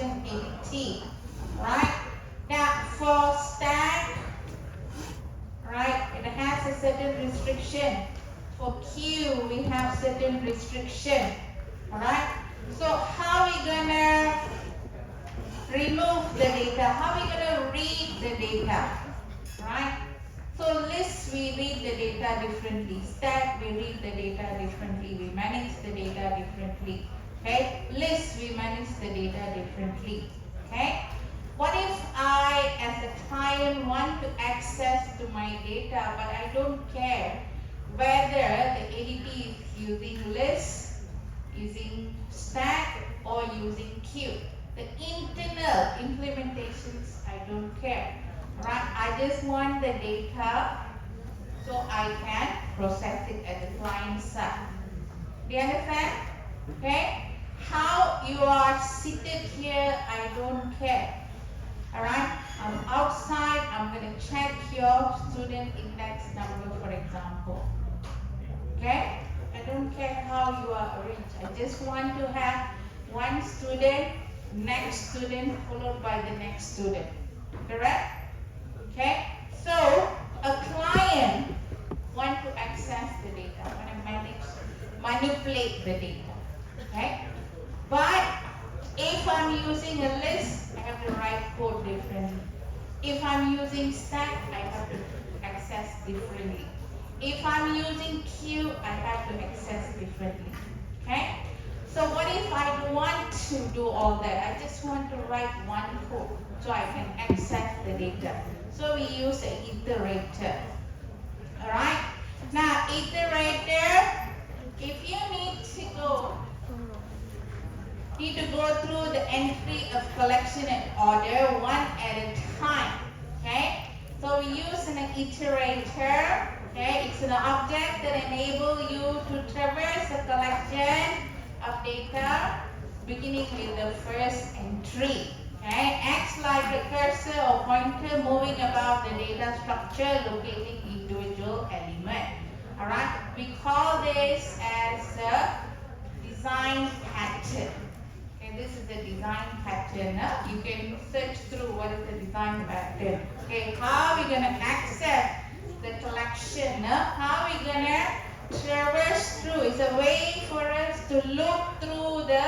collection entity, right? Now for stack, right, it has a certain restriction. For queue, we have certain restriction, alright? So how are we gonna remove the data? How are we gonna read the data, right? So list, we read the data differently. Stack, we read the data differently. We manage the data differently. Okay? List, we manage the data differently. Okay? What if I, as a client, want to access to my data, but I don't care whether the ADT is using list, using stack, or using queue? The internal implementations, I don't care. Right? I just want the data so I can process it at the client side. Do you understand? Okay? How you are seated here, I don't care. Alright? I'm outside, I'm going to check your student index number, for example. Okay? I don't care how you are arranged. I just want to have one student, next student, followed by the next student. Correct? Okay, so a client wants to access the data, want to manipulate the data. Okay, but if I'm using a list, I have to write code differently. If I'm using stack, I have to access differently. If I'm using queue, I have to access differently. Okay, so what if I don't want to do all that? I just want to write one code so I can access the data. So we use an iterator. Alright? Now iterator, if you need to go through the entry of collection and order one at a time. Okay? So we use an iterator. Okay? It's an object that enables you to traverse a collection of data beginning with the first entry. Okay, acts like a cursor or pointer moving about the data structure, locating individual element. Alright, we call this as a design pattern. Okay, this is a design pattern. You can search through what is the design pattern. Okay, how are we going to access the collection? How are we going to traverse through? It's a way for us to look through the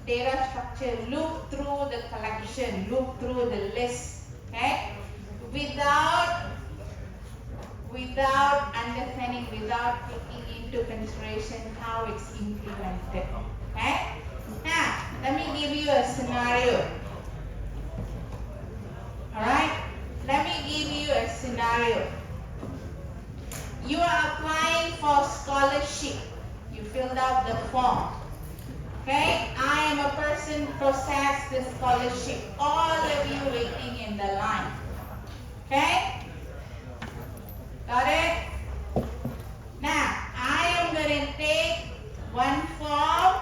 data structure, look through the collection, look through the list, okay? Without understanding, without taking into consideration how it's implemented, okay? Now, let me give you a scenario. Alright? Let me give you a scenario. You are applying for scholarship. You filled out the form. Okay, I am a person process the scholarship. All of you waiting in the line. Okay? Got it? Now, I am going to take one form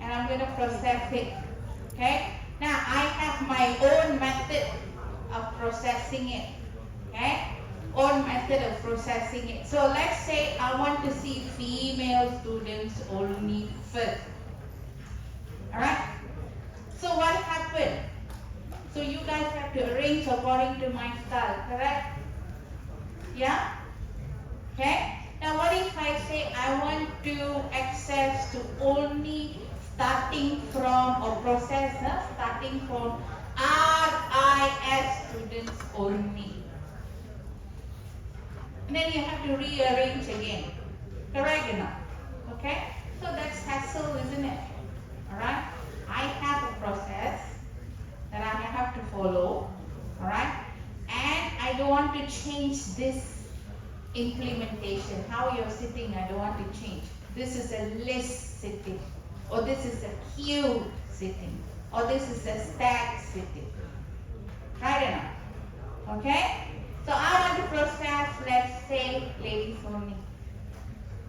and I'm going to process it. Okay? Now, I have my own method of processing it. Okay? Own method of processing it. So, let's say I want to see female students only first. Alright? So what happened? So you guys have to arrange according to my style, correct? Yeah? Okay? Now what if I say I want to access to only starting from or process starting from RIS students only. And then you have to rearrange again. Correct or not? Okay? So that's hassle, isn't it? Alright, I have a process that I have to follow, alright, and I don't want to change this implementation. How you're sitting, I don't want to change. This is a list sitting, or this is a queue sitting, or this is a stack sitting. Right or not? Okay? So I want to process, let's say, ladies only.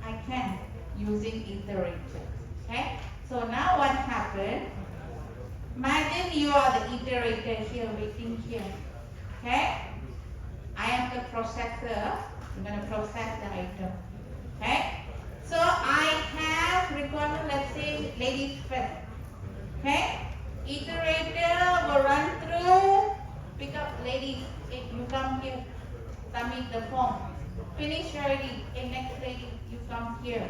I can using iterator. Okay? So now what happened? Imagine you are the iterator here, waiting here. Okay? I am the processor. I'm going to process the item. Okay? So I have requirement, let's say ladies first. Okay? Iterator will run through. Pick up, ladies. If you come here, submit the form. Finish already. Okay, next lady, you come here.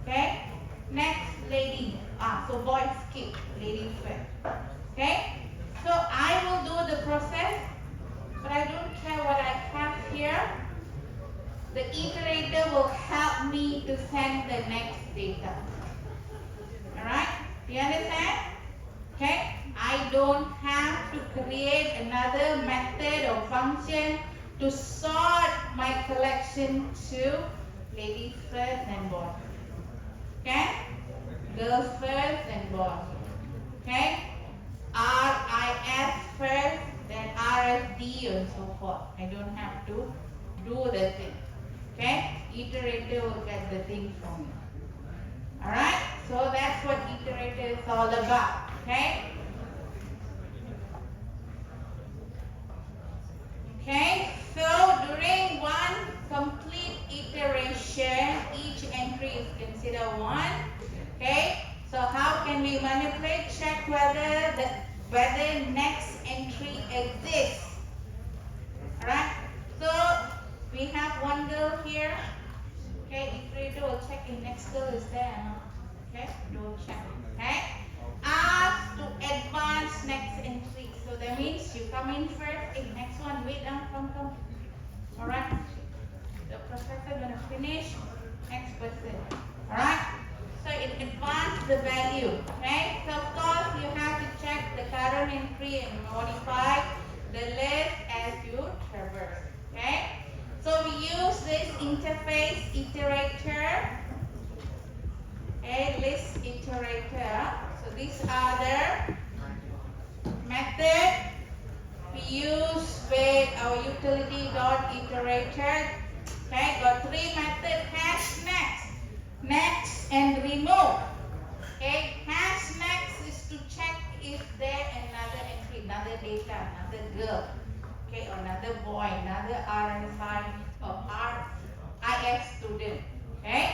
Okay? Next lady. So boys skip, ladies first. Okay? So I will do the process, but I don't care what I have here. The iterator will help me to send the next data. Alright? Do you understand? Okay? I don't have to create another method or function to sort my collection to ladies first and boys. Okay? Girls first and boys. Okay? RIS first, then RSD and so forth. I don't have to do the thing. Okay? Iterator will get the thing for me. Alright? So that's what iterator is all about. Okay? Okay? So during one complete iteration, each entry is considered one. Okay? So how can we manipulate? Check whether next entry exists. Alright? So we have one girl here. Okay, iterator will check if next girl is there or not. Okay, don't check. Okay? Ask to advance next entry. So that means you come in first. Hey, next one, wait, come. Alright? The professor gonna finish. Next person. Alright? So it advances the value. Okay? So of course you have to check the current entry and modify the list as you traverse. Okay? So we use this interface iterator, a list iterator. So these are the method we use with our utility dot iterator. Okay, got three methods: hash next, and remove. Okay, hash next is to check if there another entry, another data, another girl. Okay, or another boy, another RSI or RIS student. Okay.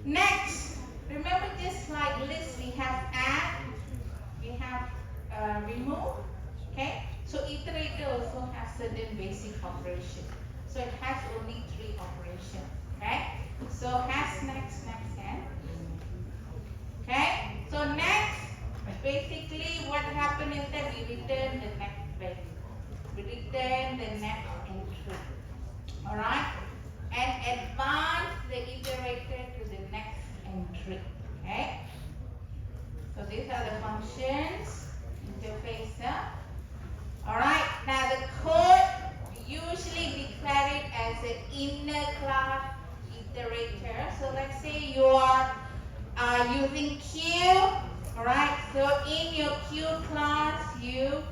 Next, remember just like list, we have add, we have remove. Okay. So iterator also has certain basic operation. So it has only three operations. Okay. So has next, and. Okay. So next, basically what happened is that we return the next value. We return the next entry. Alright? And advance the iterator to the next entry. Okay? So these are the functions, interface. Alright, now the code we usually declare it as an inner class iterator. So let's say you are using Q. Alright, so in your Q class you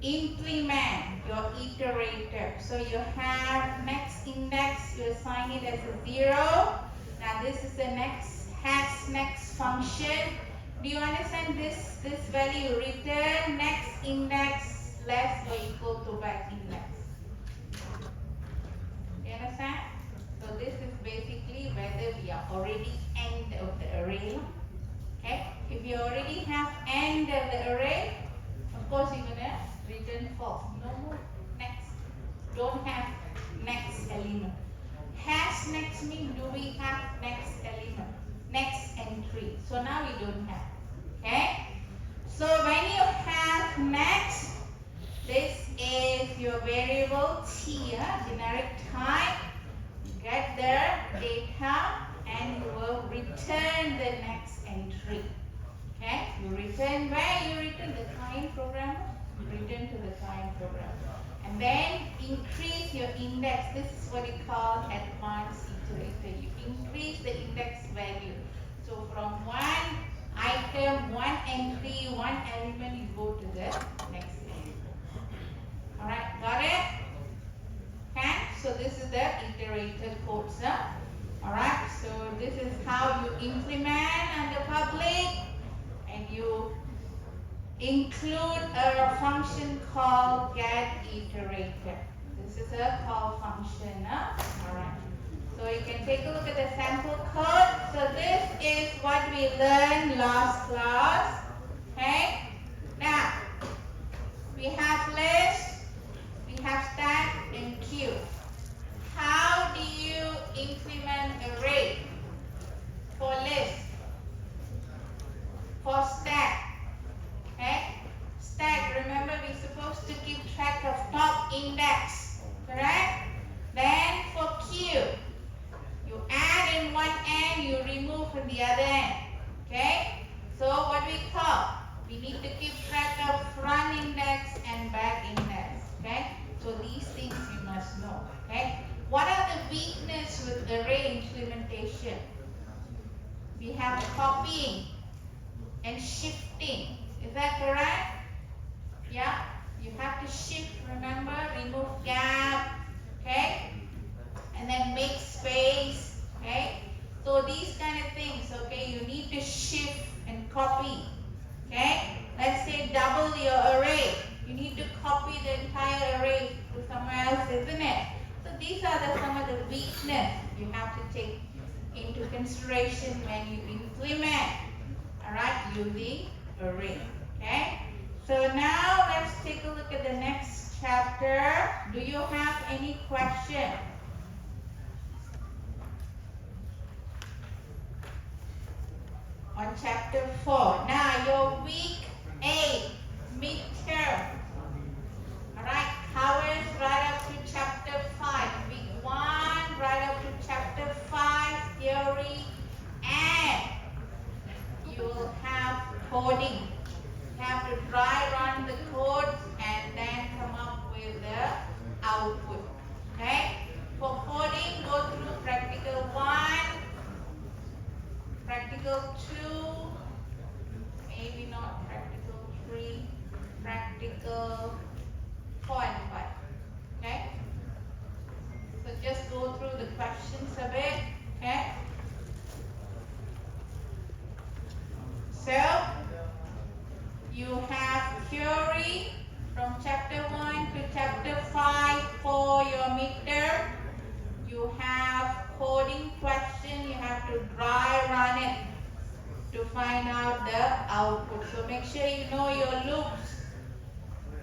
implement your iterator. So you have next index, you assign it as a 0. Now this is the next function. Do you understand this value? Return next index less or equal to back index. You understand? So this is basically whether we are already end of the array. Okay? If you already have end of the array, of course you're gonna return false. No more next. Don't have next element. Hash next means do we have next element? Next entry. So now we don't have. Okay? So when you have next, this is your variable T, generic type. Get the data and you will return the next entry. Okay? You return where? You return the client program. Return to the client program. And then increase your index. This is what we call advanced iterator. You increase the index value. So from one item, one entry, one element, you go to the next entry. Alright, got it? Okay, so this is the iterator code. Alright, so this is how you implement under public, and you include a function called get iterator. This is a call function. Alright, So you can take a look at the sample code. So this is what we learned last class. Okay. Now we have list, we have stack and queue. How do you implement array? For list, for stack. Okay. Stack, remember we're supposed to keep track of top index. Correct? Then for queue, you add in one end, you remove from the other end. Okay? So what we call? We need to keep track of front index and back index. Okay? So these things you must know. Okay? What are the weaknesses with array implementation? We have copying and shifting. Is that correct? Yeah? You have to shift, remember, remove gap. Okay? And then make space. Okay? So these kind of things, okay, you need to shift and copy. Okay? Let's say double your array. You need to copy the entire array to somewhere else, isn't it? So these are some of the weakness you have to take into consideration when you implement, alright, using array. Okay? So now let's take a look at the next chapter. Do you have any question? On chapter 4. Now your week 8 midterm. Alright, covers right up to chapter 5. Week 1 right up to chapter 5 theory, and you will have coding. You have to dry run the code and then come up with the output. Okay? For coding, go through practical 1, practical 2, maybe not practical 3, practical 4 and 5. Okay? So just go through the questions a bit. Okay? So you have theory from chapter 1 to chapter 5 for your midterm. You have coding question, you have to dry run it to find out the output. So make sure you know your loops.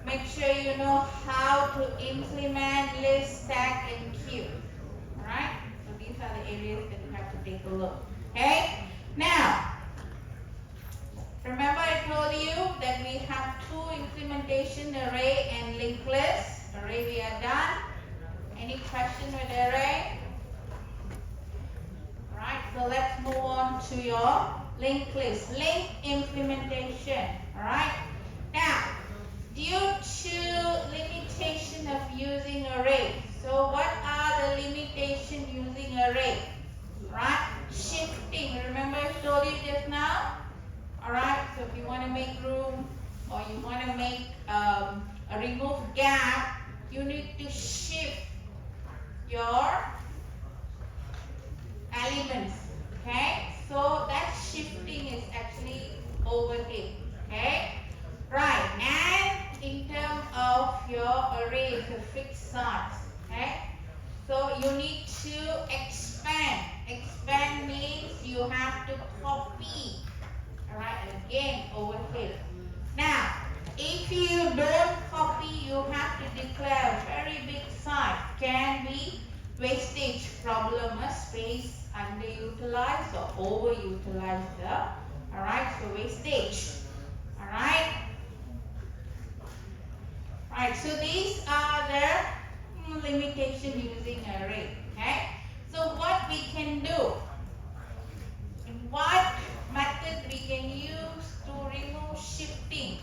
Make sure you know how to implement list, stack, and queue. Alright? So these are the areas that you have to take a look. Okay? Now, remember I told you that we have two implementation, array and linked list. Array we are done. Any question with array? Alright, so let's move on to your linked list. Link implementation. Alright? Now, due to limitation of using array. So what are the limitations using array? Right? Shifting. Remember I told you just now? Alright, so if you want to make room or you want to make a remove gap, you need to shift your elements. Okay? So that shifting is actually over here. Okay? Right. And in terms of your array, it's a fixed size. Okay? So you need to expand. Expand means you have to copy. Alright, again over here. Now, if you don't copy, you have to declare very big size. Can be wastage problem, a space underutilized or overutilized. Alright, so wastage. Alright. Right, so these are the limitations using array. Okay? So what we can do, what method we can use to remove shifting,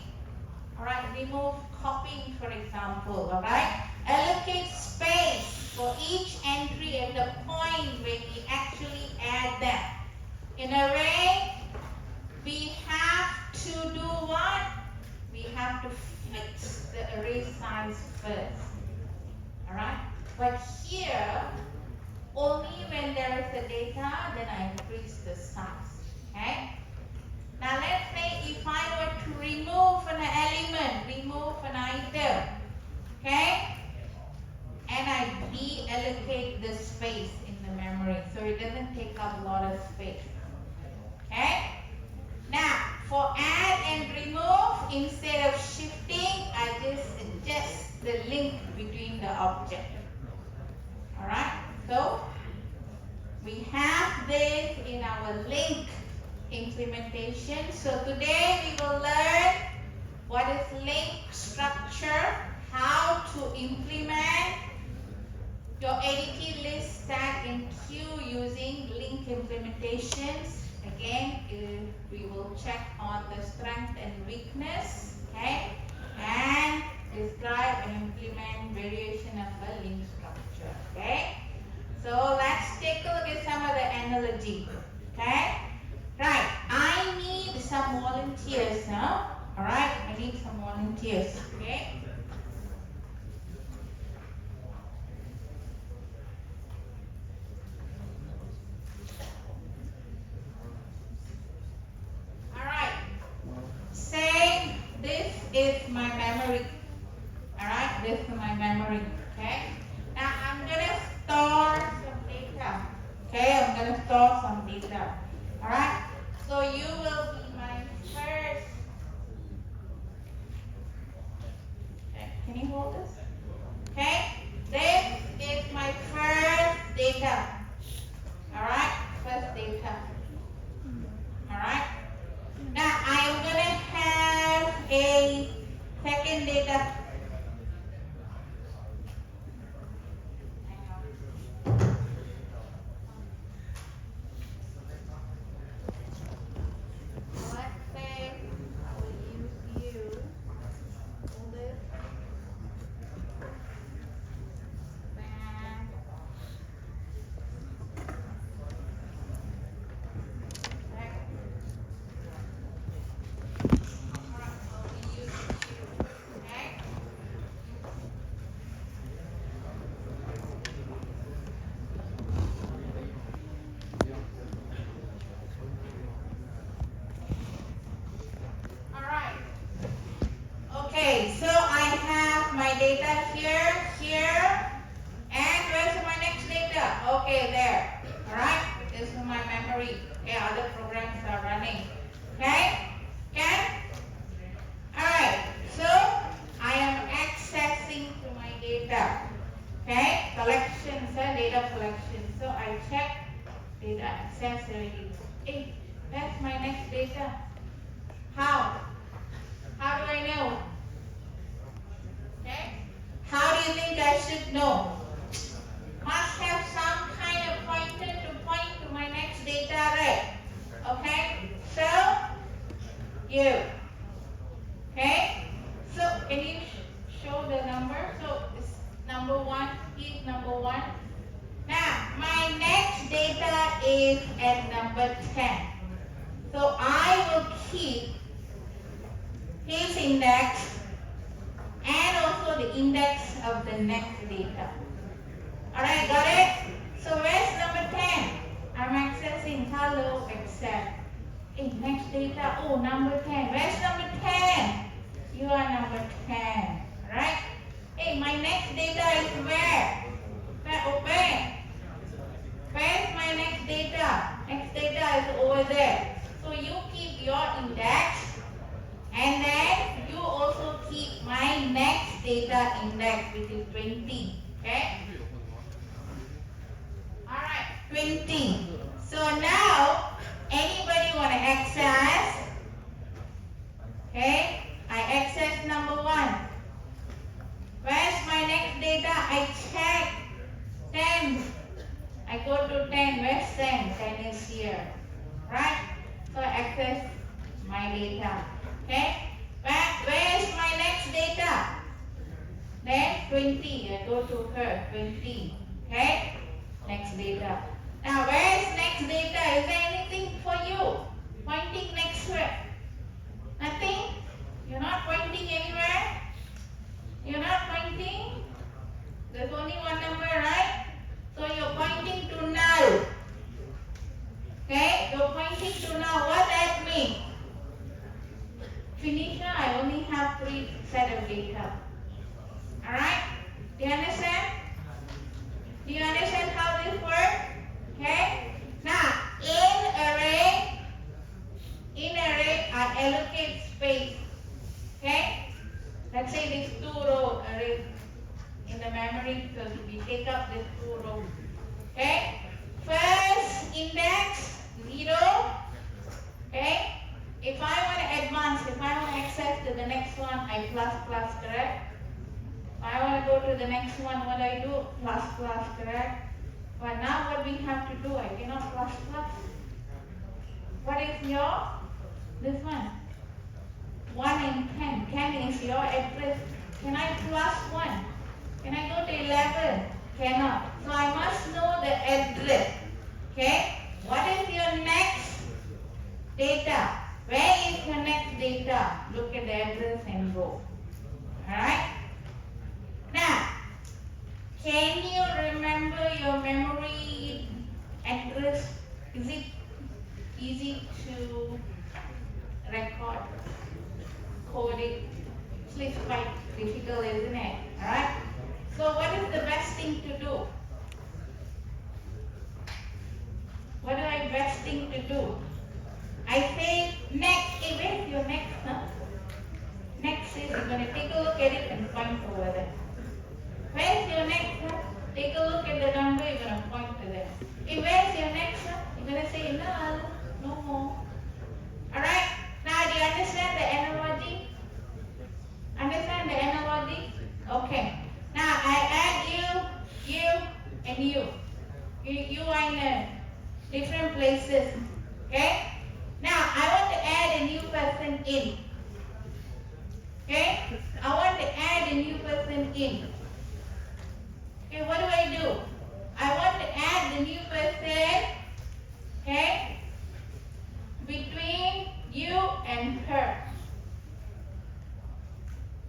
alright, remove copying for example, alright, allocate space for each entry at the point when we actually add them. In array, we have to do what? We have to fix the array size first, alright, but here, only when there is the data, then I increase the size. Okay? Now let's say if I were to remove an element, remove an item, okay? And I deallocate the space in the memory. a lot of space. Okay? Now, for add and remove, instead of shifting, I just adjust the link between the object. Alright? So, we have this in our link implementation. So, today we will learn what is link structure, how to implement your ADT list stack in queue using link implementations. Again, we will check on the strength and weakness, okay, and describe and implement variation of a link structure, okay. So let's take a look at some of the analogy, okay. Right, I need some volunteers now. All right, I need some volunteers, okay. Say this is my memory. Alright, this is my memory. Okay. Now I'm gonna store some data. Okay, I'm gonna store some data. Alright. So you will be my first. Okay, can you hold this? Okay. This is my first data. Alright, first data. Alright. Now I am going to have a second data. Let's say I will use you. Hold this. Okay, so I have my data here, and where's my next data? Okay, there. Alright, this is my memory. Okay, other programs are running. Okay? Alright, so I am accessing to my data. Okay, collections, data collection. So I check data access already. Hey, that's my next data. How? How do I know? Okay? How do you think I should know? Must have some kind of pointer to point to my next data array. Okay? So, you. Okay? So, can you show the number? So, it's number 1, is number 1. Now, my next data is at number 10. So, I will keep his index and also the index of the next data. Alright, got it? So where's number 10? I'm accessing hello accept. Hey, next data. Oh, number 10. Where's number 10? You are number 10. Alright? Hey, my next data is where? Where? Where's my next data? Next data is over there. So you keep your index. And then you also keep my next data index, which is 20. Okay? Alright, 20. So now, anybody want to access? Okay? I access number 1. Where's my next data? I check 10. I go to 10. Where's 10? 10 is here. Right? So I access my data. Okay, where is my next data? Then 20, I go to her, 20. Okay, next data. Now, where is next data? Is there anything for you? Pointing next to it? Nothing? You're not pointing anywhere? You're not pointing? There's only one number, right? So you're pointing to null. Okay, you're pointing to null. What that means? Finisher, I only have 3 set of data. Alright? Do you understand? Do you understand how this works? Okay? Now, allocate space. Okay? Let's say these 2 rows are in the memory, so we take up this 2 rows. Okay? First index 0. Okay? If I want to advance, if I want to access to the next one, I plus plus, correct? If I want to go to the next one, what do I do? Plus plus, correct? But now what we have to do, I cannot plus plus. What is your, this one? 1 and 10. 10 is your address. Can I plus 1? Can I go to 11? Cannot. So I must know the address. Okay? What is your next data? Where is your next data? Look at the address and go. Alright? Now, can you remember your memory address? Is it easy to record, code it? It's quite difficult, isn't it? Alright? So what is the best thing to do? What is the best thing to do? I say next. Hey, where's your next? Huh? Next is you're going to take a look at it and point over there. Where's your next? Huh? Take a look at the number, you're going to point to there. Hey, where's your next? Huh? You're going to say no more. Alright? Now, do you understand the analogy? Understand the analogy? Okay. Now, I add you, and you. You are in different places. Okay? Now, I want to add a new person in. Okay? I want to add a new person in. Okay, what do I do? I want to add the new person, okay, between you and her.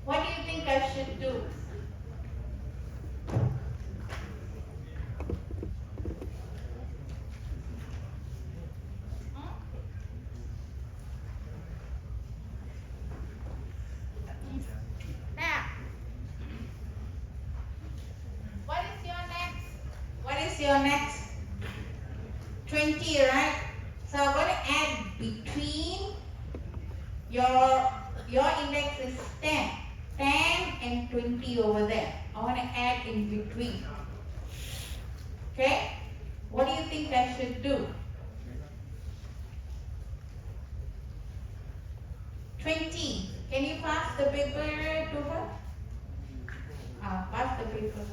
What do you think I should do? Your next 20, right? So I'm going to add between your index is 10 and 20 over there. I want to add in between. Okay? What do you think I should do? 20. Can you pass the paper to her? Pass the paper.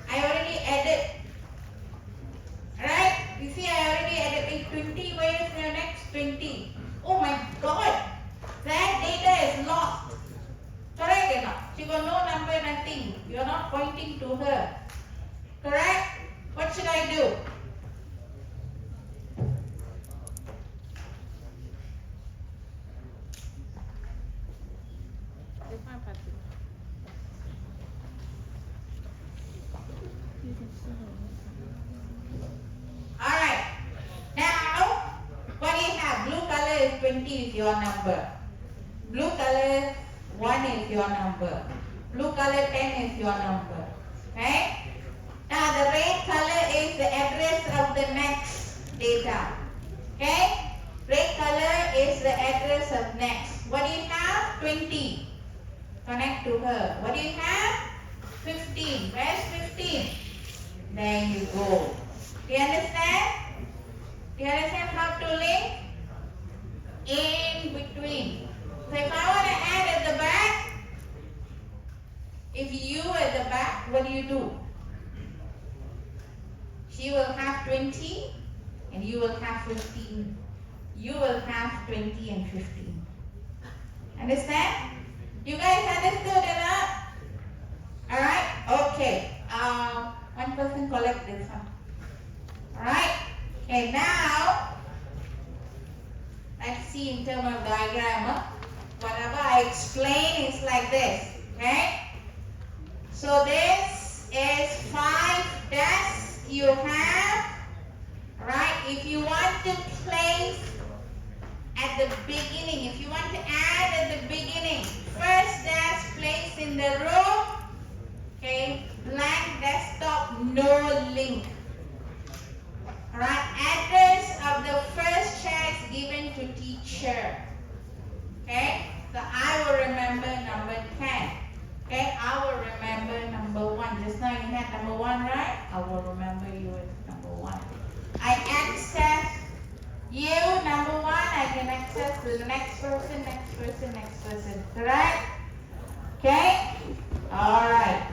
I already added. Right? You see, I already added 20. Where is your next 20? Oh my God! That data is lost. Correct or not? She got no number, nothing. You are not pointing to her. Correct? What should I do? Alright. Now, what do you have? Blue color is 20 is your number. Blue color 1 is your number. Blue color 10 is your number. Okay? Now, the red color is the address of the next data. Okay? Red color is the address of next. What do you have? 20. Connect to her. What do you have? 15. Where's 15? There you go. Do you understand? Do you understand how to link? In between. So if I want to add at the back, if you at the back, what do? She will have 20 and you will have 15. You will have 20 and 15. Understand? You guys understood or not? Alright? Okay. One person collect this one. Alright? Okay, now let's see in terms of diagram. Whatever I explain is like this. Okay? So this is 5 desks you have. Right? If you want to place at the beginning, if you want to add at the beginning, first desk place in the room. Okay? Blank desktop, no link. Alright, address of the first check given to teacher. Okay, so I will remember number 10. Okay, I will remember number 1. Just now you had number 1, right? I will remember you as number 1. I access you, number 1. I can access the next person, next person, next person. Correct? Okay? Alright.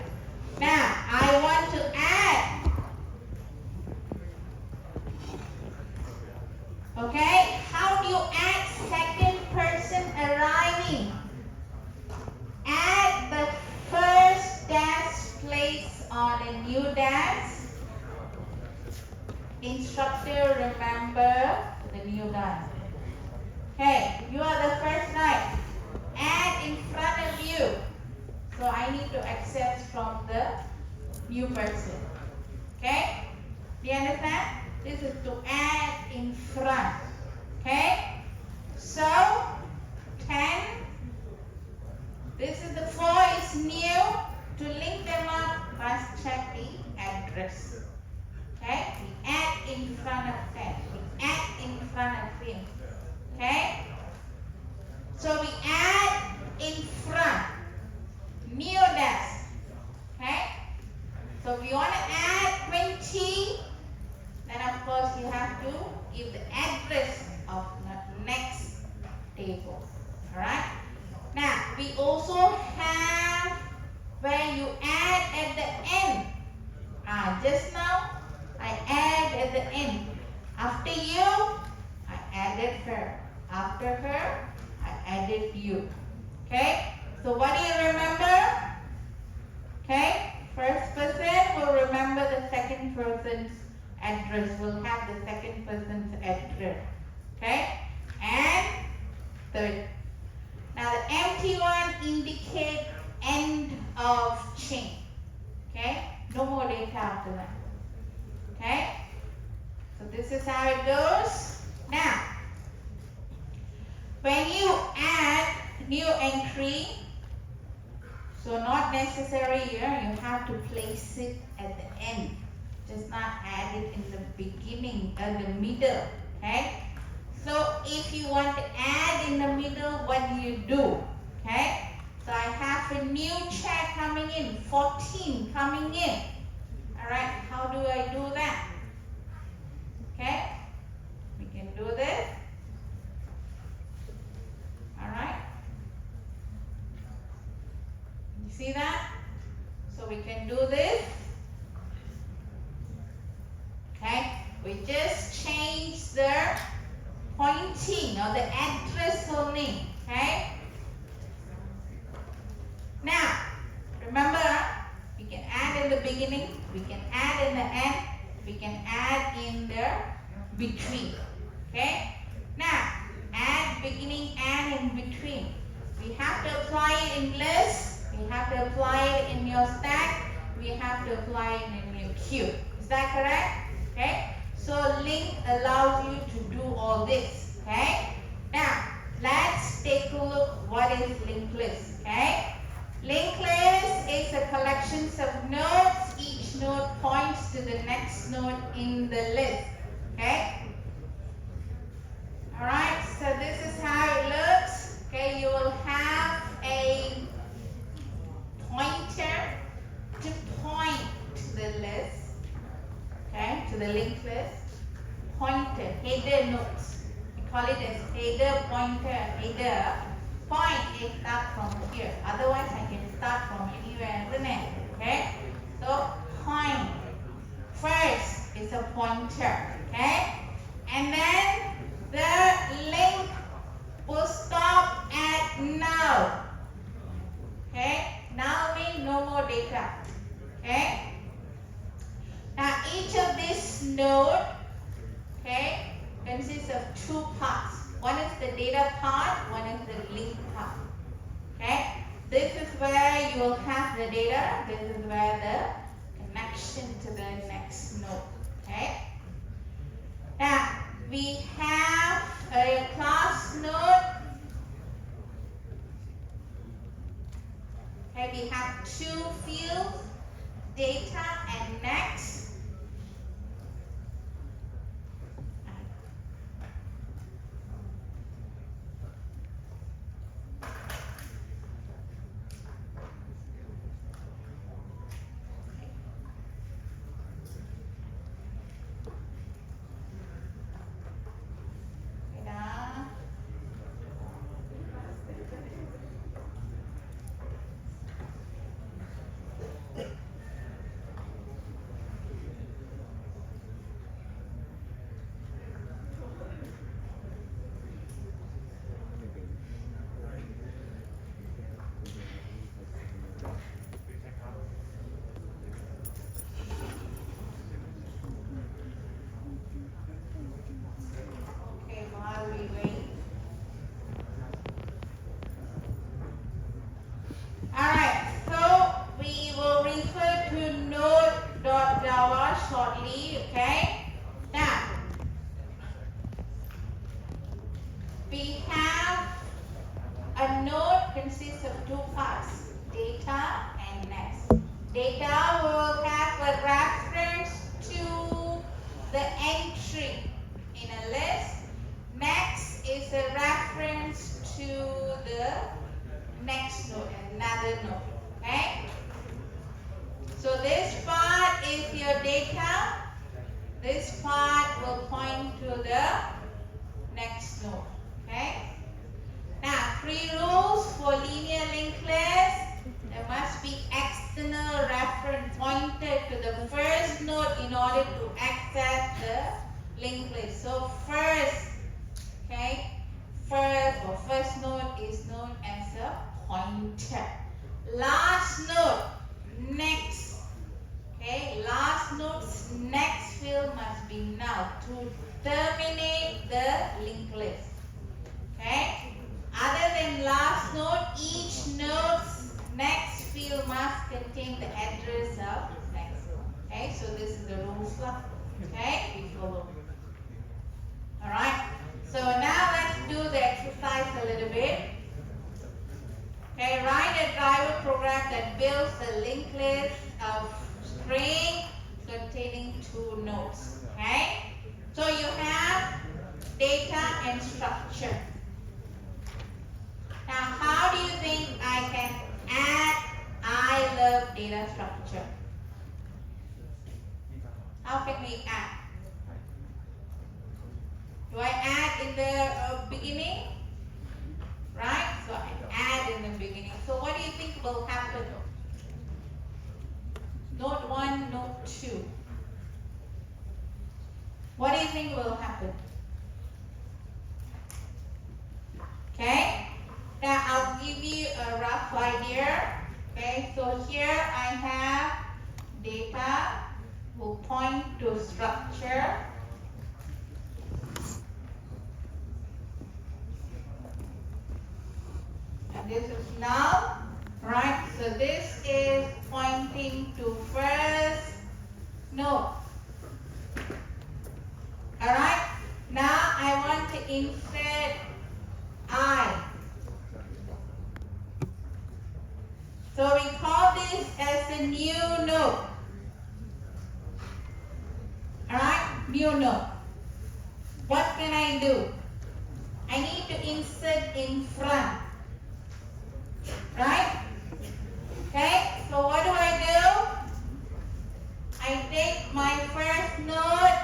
Now, I want to add. Okay? How do you add second person arriving? Add the first desk placed on a new desk. Instructor remember the new guy. Okay, you are the first guy. Add in front of you. So I need to access from the new person. Okay? Do you understand? This is to add in front. Okay? So 10. This is the 4 is new. To link them up, must check the address. Okay? We add in front of 10. We add in front of him. Okay? So we add in front. New desk. Okay? So if you want to add 20, then of course you have to give the address of the next table. Alright? Now, we also have where you add at the end. Just now, I add at the end. After you, I added her. After her, I added you. Okay? So what do you remember? Okay? First person will remember the second person's address. Will have the second person's address. Okay? And third. Now the empty one indicates end of chain. Okay? No more data after that. Okay? So this is how it goes. Now, when you add new entry, so not necessary here, you have to place it at the end. Just not add it in the beginning or the middle. Okay? So if you want to add in the middle, what do you do? Okay? So I have a new check coming in, 14 coming in. Alright, how do I do that? Okay? We can do this. Alright? You see that? So we can do this. Okay? We just change the pointing or the address only. Okay? Now, remember, we can add in the beginning, we can add in the end, we can add in the between. Okay? Now, add beginning and in between. We have to apply it in list, we have to apply it in your stack, we have to apply it in your queue. Is that correct? Okay? So link allows you to do all this. Okay? Now, let's take a look what is linked list. Okay? Linked list is a collection of nodes. Each node points to the next node in the list. Okay? Alright, so this is how it looks. Okay, you will have a pointer to point to the list. Okay, to the linked list. Pointer, header nodes. We call it as header pointer, header. Point is start from here. Otherwise, I can start from anywhere, isn't it? Okay? So, point. First is a pointer. Okay? And then the link will stop at null. Okay? Null means no more data. Okay? Now, each of this node, okay, consists of two parts. One is the data part, one is the link part. Okay? This is where you will have the data. This is where the connection to the next node. Okay? Now, we have a class node. Okay, we have two fields, data and next. body. Okay. Now we have a node consists of two parts, data and next. Data will have a reference to the entry in a list. Next is a reference to the next node, another node. Okay? So this part is your data. This part will point to the next node. Okay? Now, three rules for linear linked list. There must be external reference pointed to the first node in order to access the linked list. So first, okay, first node is known as a pointer. Last node, next. Okay, last node's next field must be null to terminate the linked list. Okay. Other than last node, each node's next field must contain the address of next node. Okay, so this is the rules. Okay, we follow. Alright, so now let's do the exercise a little bit. Okay, write a driver program that builds the linked list of string containing two nodes. Okay, so you have data and structure. Now, how do you think I can add I love data structure? How can we add? Do I add in the beginning? Right? So I add in the beginning. So what do you think will happen? Node 1, node 2. What do you think will happen? Okay? Now I'll give you a rough idea. Okay, so here I have data will point to structure. And this is null, right? So this is pointing to first node. Alright, now I want to insert I. So we call this as a new node. Alright, new node. What can I do? I need to insert in front. Right? Okay, so what do? I take my first node,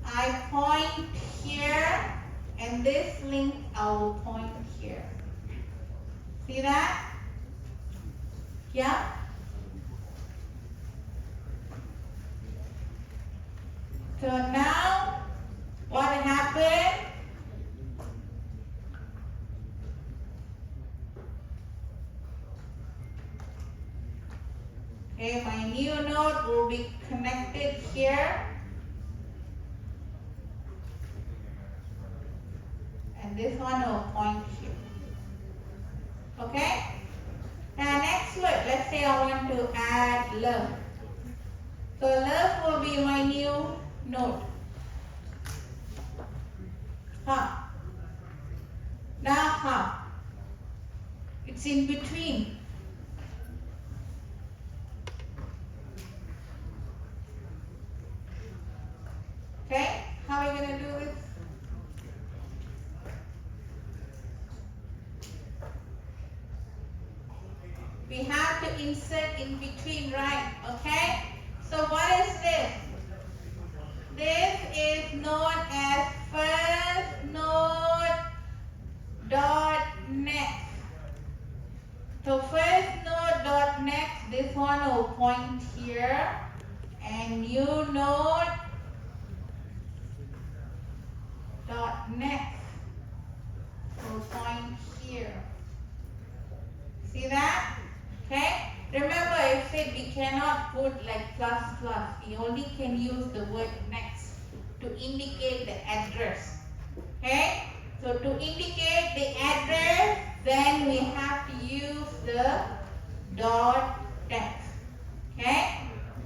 I point here, and this link I will point here. See that? Yeah? So now, what happened? Okay, my new node will be connected here. And this one will point here. Okay? Now next word, let's say I want to add love. So love will be my new node. Now it's in between. Okay, how are we going to do this? We have to insert in between, right? Okay, so what is this? This is known as first node dot next. So first node dot next, this one will point here, and new node dot next will point here. See that? Okay? Remember I said we cannot put like plus plus. We only can use the word next to indicate the address. Okay? So to indicate the address, then we have to use the dot next. Okay?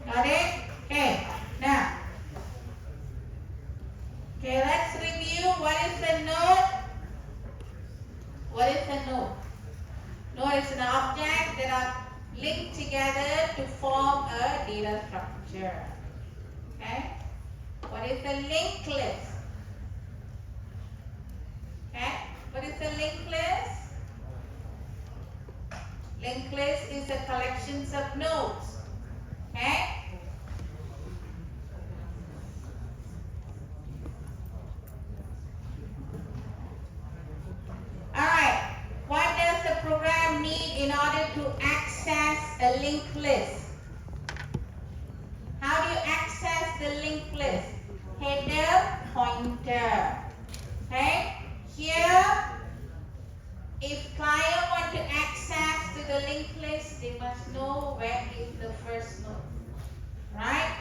Got it? Okay. Okay? What is the linked list? Okay? What is the linked list? Linked list is a collection of nodes. Okay? Alright. What does the program need in order to access a linked list? How do you access the linked list? Header, pointer. Okay? Here, if client want to access to the linked list, they must know where is the first node. Right?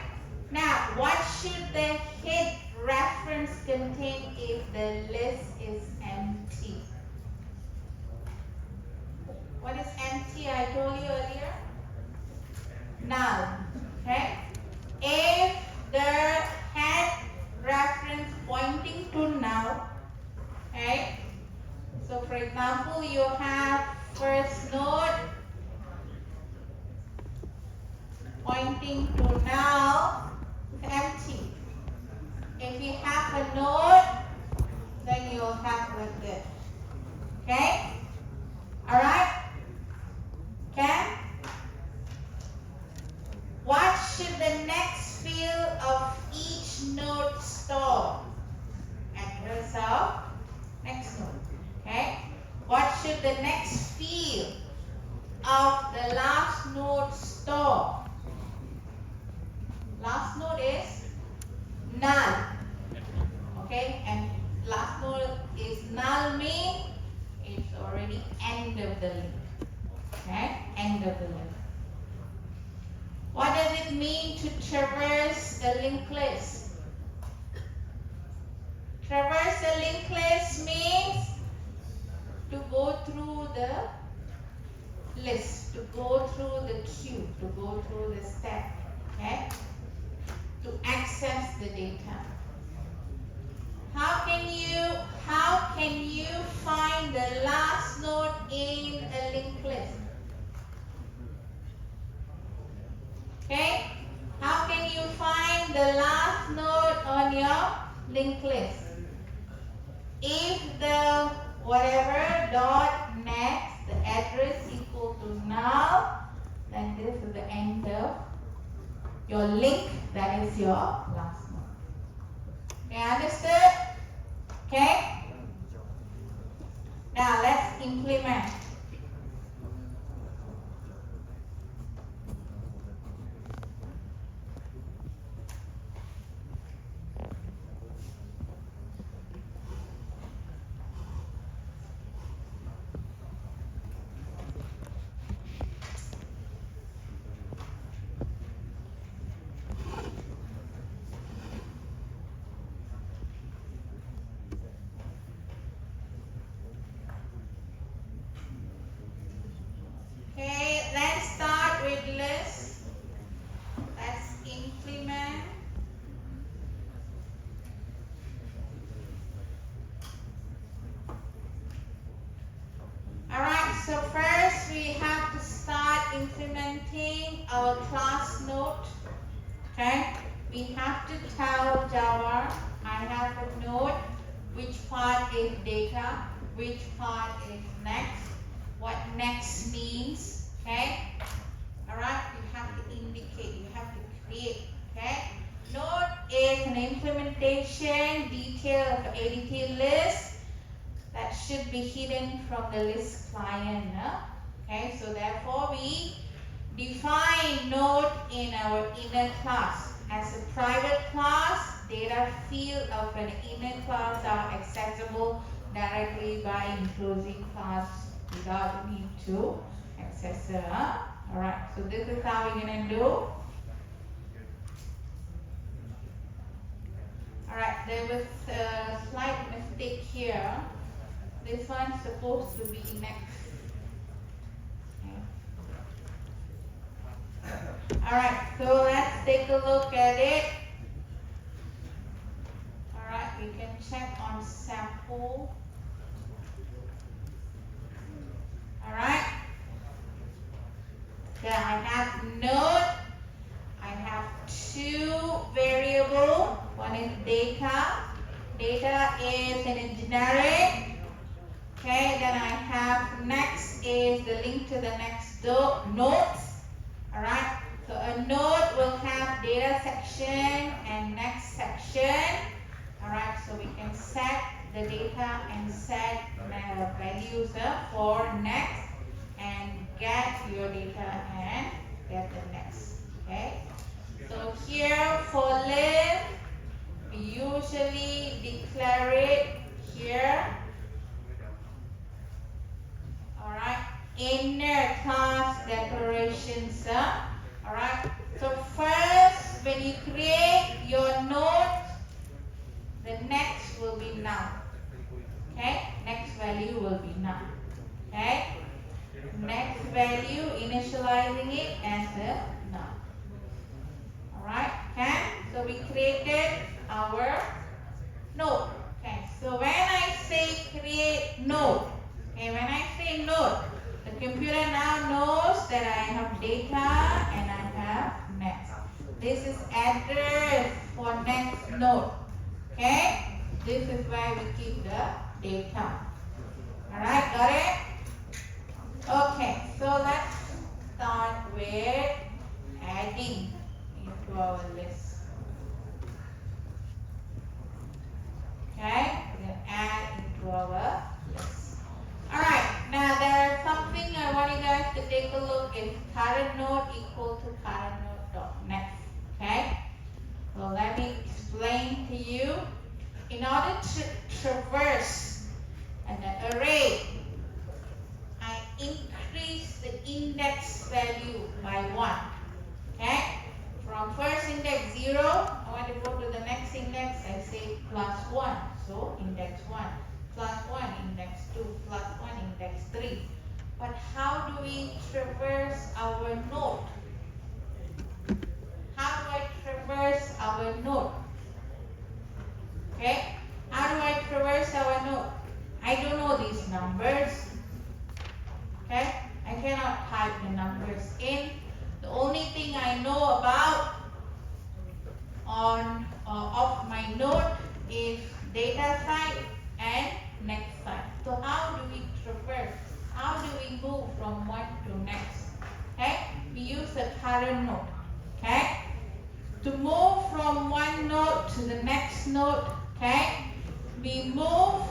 Now, what should the head reference contain if the list is empty? What is empty? I told you earlier. Null. Okay? If the head reference pointing to null, okay? So for example, you have first node pointing to null, empty. If you have a node, then you'll have like this. Okay? Alright? Okay? What should the next field of each node store? Address of next node. Okay? What should the next field of the last node store? Last node is null. Okay? And last node is null means it's already end of the link. Okay? End of the link. What does it mean to traverse a linked list? Traverse a linked list means to go through the list, to go through the queue, to go through the step, okay? To access the data. How can you find the last node in a linked list? Okay? How can you find the last node on your linked list? If the whatever dot next, the address equal to null, then this is the end of your link, that is your last node. Okay, understood? Okay? Now let's implement. Okay, let's start with list. Let's implement. Alright, so first we have to start implementing our class node. Okay, we have to tell Java, I have a node, which part is data, which part is next, what next means, okay? Alright, you have to indicate, you have to create, okay? Node is an implementation detail of ADT list that should be hidden from the list client. Okay, so therefore we define node in our inner class. As a private class, data field of an inner class are accessible directly by enclosing class without need to access it. Alright, so this is how we're going to do. Alright, there was a slight mistake here. This one's supposed to be next. Okay. Alright, so let's take a look at it. Alright, we can check on sample. Alright. Yeah, I have node. I have two variables. variable, one is data. Data is in a generic. Okay, then I have next is the link to the next nodes. Alright, so a node will have data section and next section. Alright, so we can set the data and set values for next and get your data and get the next. Okay, so here for live, we usually declare it here. Alright, inner class declarations. Alright, so first when you create your node, the next will be null. Okay, next value will be null. Okay, next value initializing it as a null. Alright, okay, so we created our node. Okay, so when I say create node, okay, when I say node, the computer now knows that I have data and I have next. This is address for next node. Okay, this is where we keep the data. Alright, got it? Okay, so let's start with adding into our list. Okay, we're going to add into our list. Alright, now there is something I want you guys to take a look. Is current node equal to current node dot next? Okay, well let me explain to you. In order to traverse an array, I increase the index value by 1. Okay, from first index 0, I want to go to the next index, I say plus 1, so index 1, plus 1, index 2, plus 1, index 3. But how do we traverse our node? How do I traverse our node? Okay, how do I traverse our node? I don't know these numbers. Okay, I cannot type the numbers in. The only thing I know about of my node is data side and next side. So how do we traverse? How do we move from one to next? Okay, we use the current node. Okay, to move from one node to the next node, okay, we move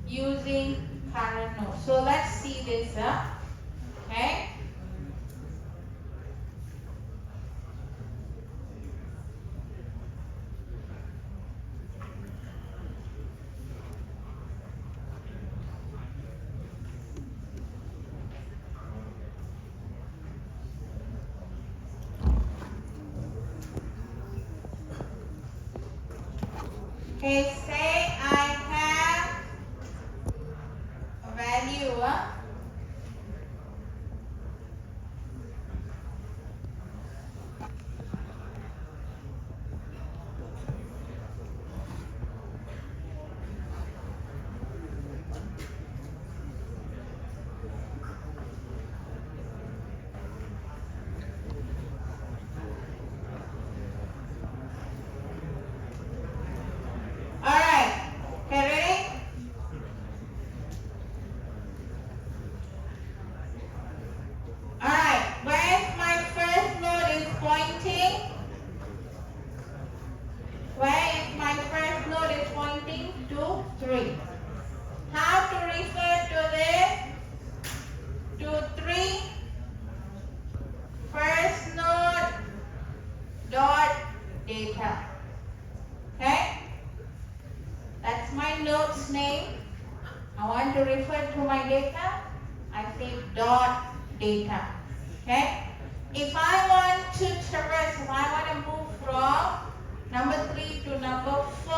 using current node. So let's see this up. Okay. Okay, say I have a value. Data. Okay? If I want to traverse, if I want to move from number 3 to number 4,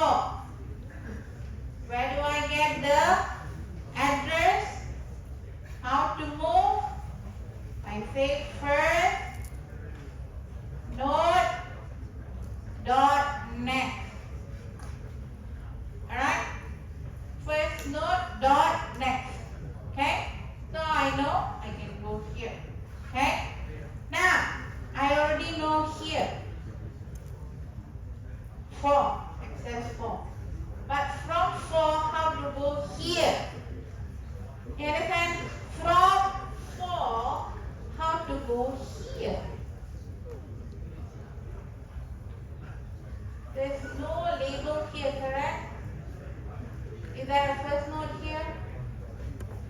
where do I get the address? How to move? I say first node dot next. Alright? First node dot next. Okay? So I know I can go here. Okay? Now, I already know here. 4. Access 4. But from 4, how to go here? You understand? From 4, how to go here? There's no label here, correct? Is there a first node here?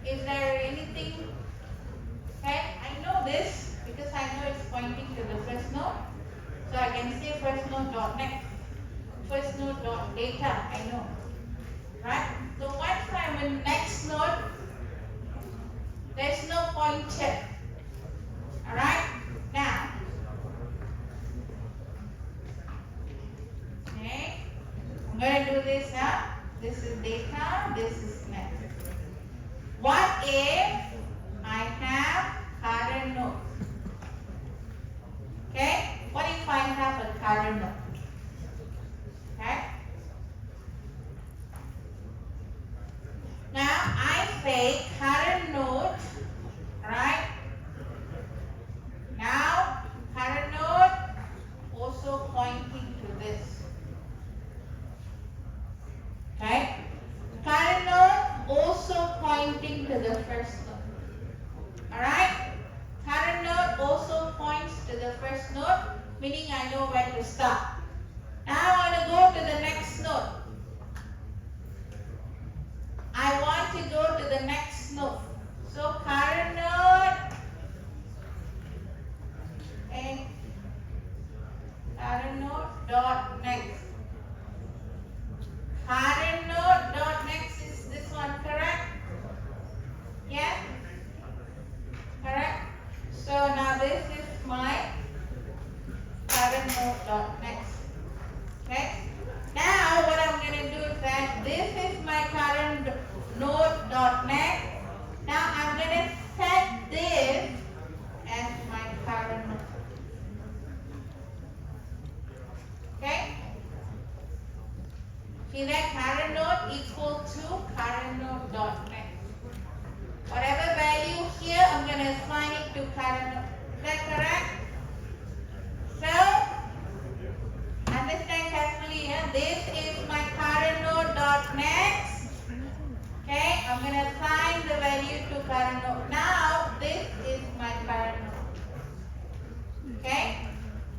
Is there anything? Okay, I know this because I know it's pointing to the first node. So I can say first node dot next. First node dot data, I know. Right? So once I'm in next node, there's no pointer. Alright? Now, okay, I'm going to do this now. This is data, this is next. What if I have current node? Okay? What if I have a current node? Okay? Now I say current node, right? Now current node also pointing to this. Okay? Current node also pointing to the first node. Alright? Current node also points to the first node, meaning I know where to start. Now I want to go to the next node. I want to go to the next node. So current node and current node dot next. Current node dot next is this one, correct? Yeah? Correct? So now this is my current node dot next. Okay? Now what I'm going to do is that this is my current node dot next. Now I'm going to set this as my current node. Okay? See that current node equal to current node dot next. Whatever value here, I'm going to assign it to current node. Is that correct? So, understand carefully here. This is my current node dot next. Okay, I'm going to assign the value to current node. Now, this is my current node. Okay,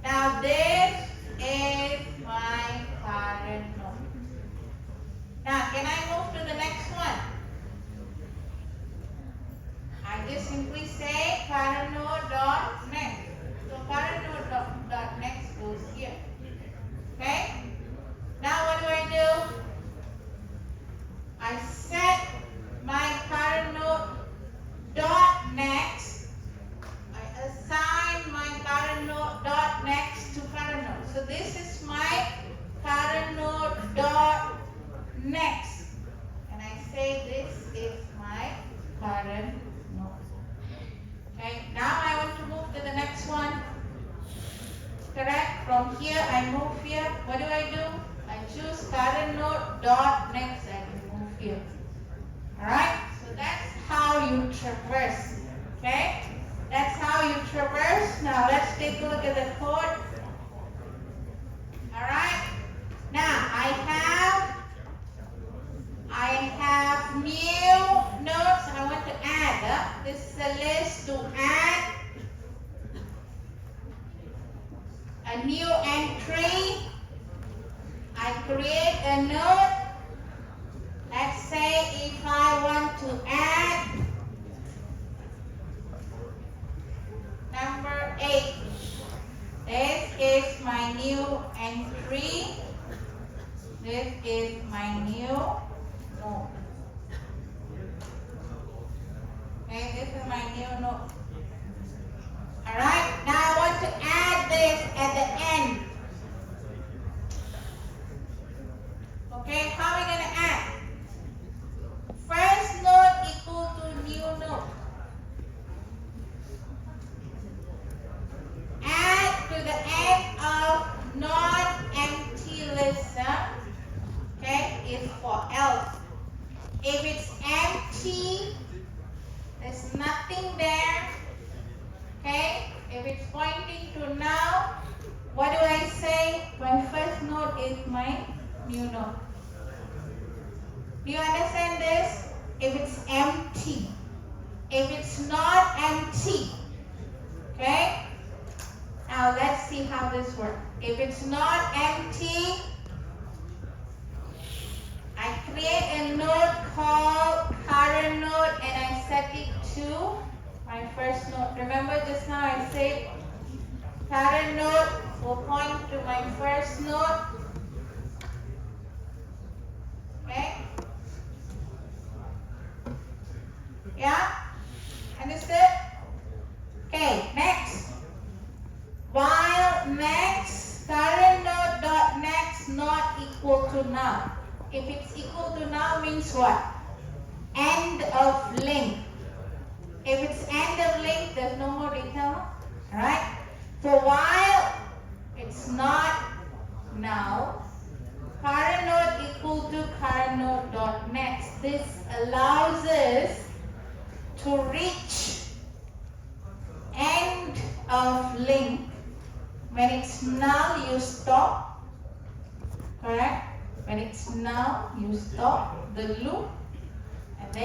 now this is my current node. Now, can I move to the next one? I just simply say current node dot next. So current node dot next goes here. Okay? Now what do I do? I set my current node dot next. I assign my current node dot next to current node. So this is my current node dot next. And I say this is my current node. Okay, now I want to move to the next one. Correct? From here I move here. What do? I choose current node dot next and move here. Alright? So that's how you traverse. Okay? That's how you traverse. Now let's take a look at the code. Alright? Now I have new nodes I want to add. This is a list to add a new entry. I create a node. Let's say if I want to add number 8. This is my new entry. This is my new node. Okay, this is my new node. Alright, now I want to add this at the end. Okay, how are we going to add? First node equal to new node. Add to the end of non-empty list. Okay, is for else. If it's empty, there's nothing there. Okay, if it's pointing to now, what do I node is my new node. Do you understand this? If it's empty. If it's not empty, okay? Now let's see how this works. If it's not empty, I create a node called current node and I set it to my first node. Remember just now I said current node will point to my first node. Okay? Yeah? Understood? Okay, next. While next current node dot next not equal to null. If it's equal to null means what? End of link. If it's end of link, there's no more detail. Alright? So while it's not null, current node equal to current node dot next. This allows us to reach end of link. When it's null, you stop. Correct? When it's null, you stop the loop and then